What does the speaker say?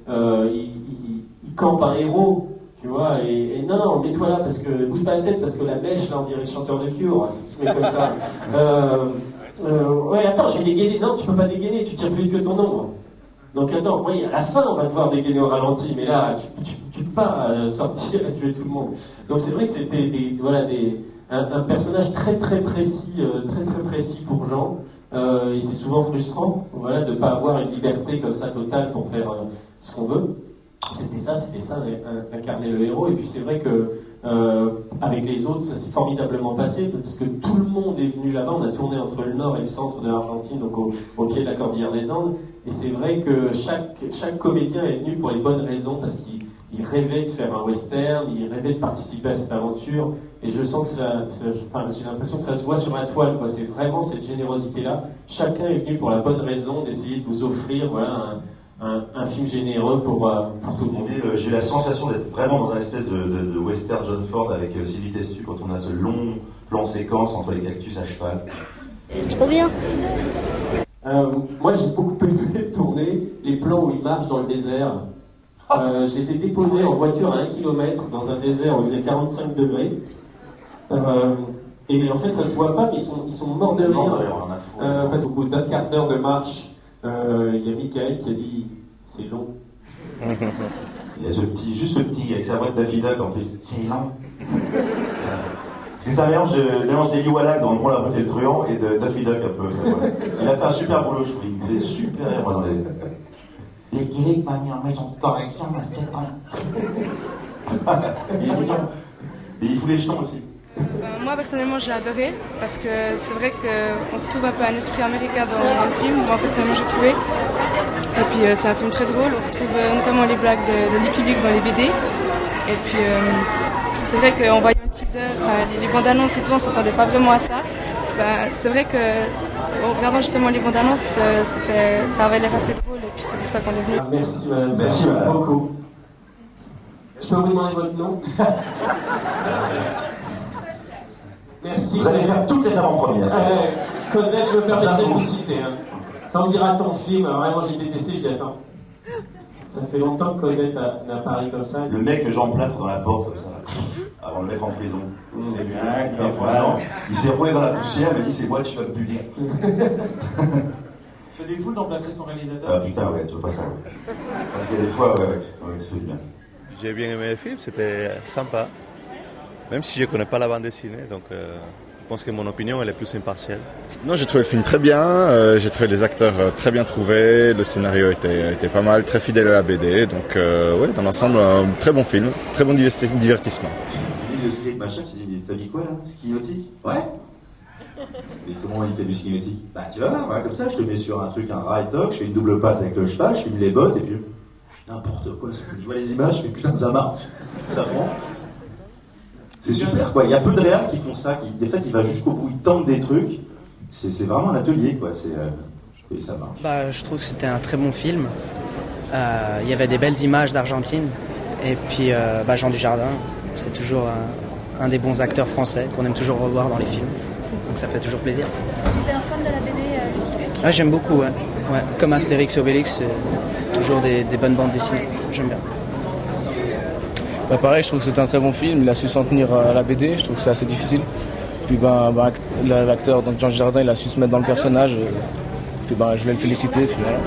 il campe un héros. Tu vois, et non, mets-toi là, parce que bouge pas la tête, parce que la mèche, là, on dirait le chanteur de Cure, si tu mets comme ça. Ouais, attends, je vais dégainer. Non, tu peux pas dégainer, tu tires plus vite que ton ombre. Donc attends, oui, à la fin, on va devoir dégainer au ralenti, mais là, tu peux pas sortir et tuer tout le monde. Donc c'est vrai que c'était un personnage très précis pour Jean, et c'est souvent frustrant, voilà, de pas avoir une liberté comme ça totale pour faire ce qu'on veut. C'était ça, incarner le héros. Et puis c'est vrai que avec les autres, ça s'est formidablement passé parce que tout le monde est venu là-bas. On a tourné entre le nord et le centre de l'Argentine, donc au pied de la cordillère des Andes. Et c'est vrai que chaque comédien est venu pour les bonnes raisons, parce qu'il rêvait de faire un western, il rêvait de participer à cette aventure. Et je sens que j'ai l'impression que ça se voit sur la toile, quoi. C'est vraiment cette générosité-là. Chacun est venu pour la bonne raison d'essayer de vous offrir, voilà, un film généreux pour tout le monde. J'ai eu la sensation d'être vraiment dans un espèce de western John Ford avec Sylvie Testu, quand on a ce long plan séquence entre les cactus à cheval. Trop bien. Moi, j'ai beaucoup aimé tourner les plans où ils marchent dans le désert. Je les ai déposés en voiture à 1 km dans un désert où il faisait 45 degrés. Et en fait, ça se voit pas, mais ils sont morts de rire. Parce qu'au bout d'un quart d'heure de marche, il y a Michael qui a dit c'est long. Il y a juste ce petit avec sa voix de Daffy Duck en plus. C'est long. C'est ça mélange d'Eli Wallach dans Le Bon, la Brute et le Truand et de Daffy Duck un peu. Ça, ouais. Il a fait un super boulot, je trouve. Il fait super rire, moi, dans les. L'équilibre m'a mis en maison de correction à 7 ans. Et il fout les jetons aussi. Moi personnellement j'ai adoré parce que c'est vrai qu'on retrouve un peu un esprit américain dans le film. Moi personnellement j'ai trouvé. Et puis c'est un film très drôle, on retrouve notamment les blagues de Lucky Luke dans les BD. Et puis c'est vrai qu'en voyant un teaser, les bandes annonces et tout, on s'attendait pas vraiment à ça. C'est vrai qu'en regardant justement les bandes annonces, ça avait l'air assez drôle et puis c'est pour ça qu'on est venu. Merci madame, merci beaucoup. Je peux vous demander votre nom? Merci. Vous allez faire toutes les avant-premières. Cosette, je me permets de vous citer. Quand on dira ton film, vraiment j'ai détesté, je dis attends. Ça fait longtemps que Cosette n'a parlé comme ça. Le mec que j'emplâtre dans la porte comme ça, avant de le mettre en prison. C'est lui, il s'est roulé dans la poussière, il m'a dit c'est moi, tu vas me punir. Faisiez-vous d'emplâtrer son réalisateur? Ah putain, ouais, tu veux pas ça. Parce qu'il y a des fois, ouais, c'est bien. J'ai bien aimé le film, c'était sympa. Même si je ne connais pas la bande dessinée, donc je pense que mon opinion elle est plus impartiale. Non, j'ai trouvé le film très bien, j'ai trouvé les acteurs très bien trouvés, le scénario était pas mal, très fidèle à la BD, donc ouais, dans l'ensemble, un très bon film, très bon divertissement. Le ski avec machin, tu dis, t'as mis quoi là? Ski nautique? Ouais. Mais comment il fait du ski nautique? Bah tu vas voir, voilà, comme ça, je te mets sur un truc, un ride toc, je fais une double passe avec le cheval, je filme les bottes et puis je fais n'importe quoi. Je vois les images, je fais putain ça marche, ça prend. C'est super quoi, il y a peu de réals qui font ça, en fait il va jusqu'au bout, il tente des trucs, c'est vraiment un atelier quoi, et ça marche. Je trouve que c'était un très bon film, il y avait des belles images d'Argentine, et puis Jean Dujardin, c'est toujours un des bons acteurs français qu'on aime toujours revoir dans les films, donc ça fait toujours plaisir. Tu es un fan de la BD Lucky Luke? Ouais, j'aime beaucoup, ouais. Comme Astérix et Obélix, c'est toujours des bonnes bandes dessinées, j'aime bien. Pareil, je trouve que c'est un très bon film, il a su s'en tenir à la BD, je trouve que c'est assez difficile. Puis l'acteur, donc Jean Dujardin, il a su se mettre dans le personnage, puis je voulais le féliciter. Puis voilà.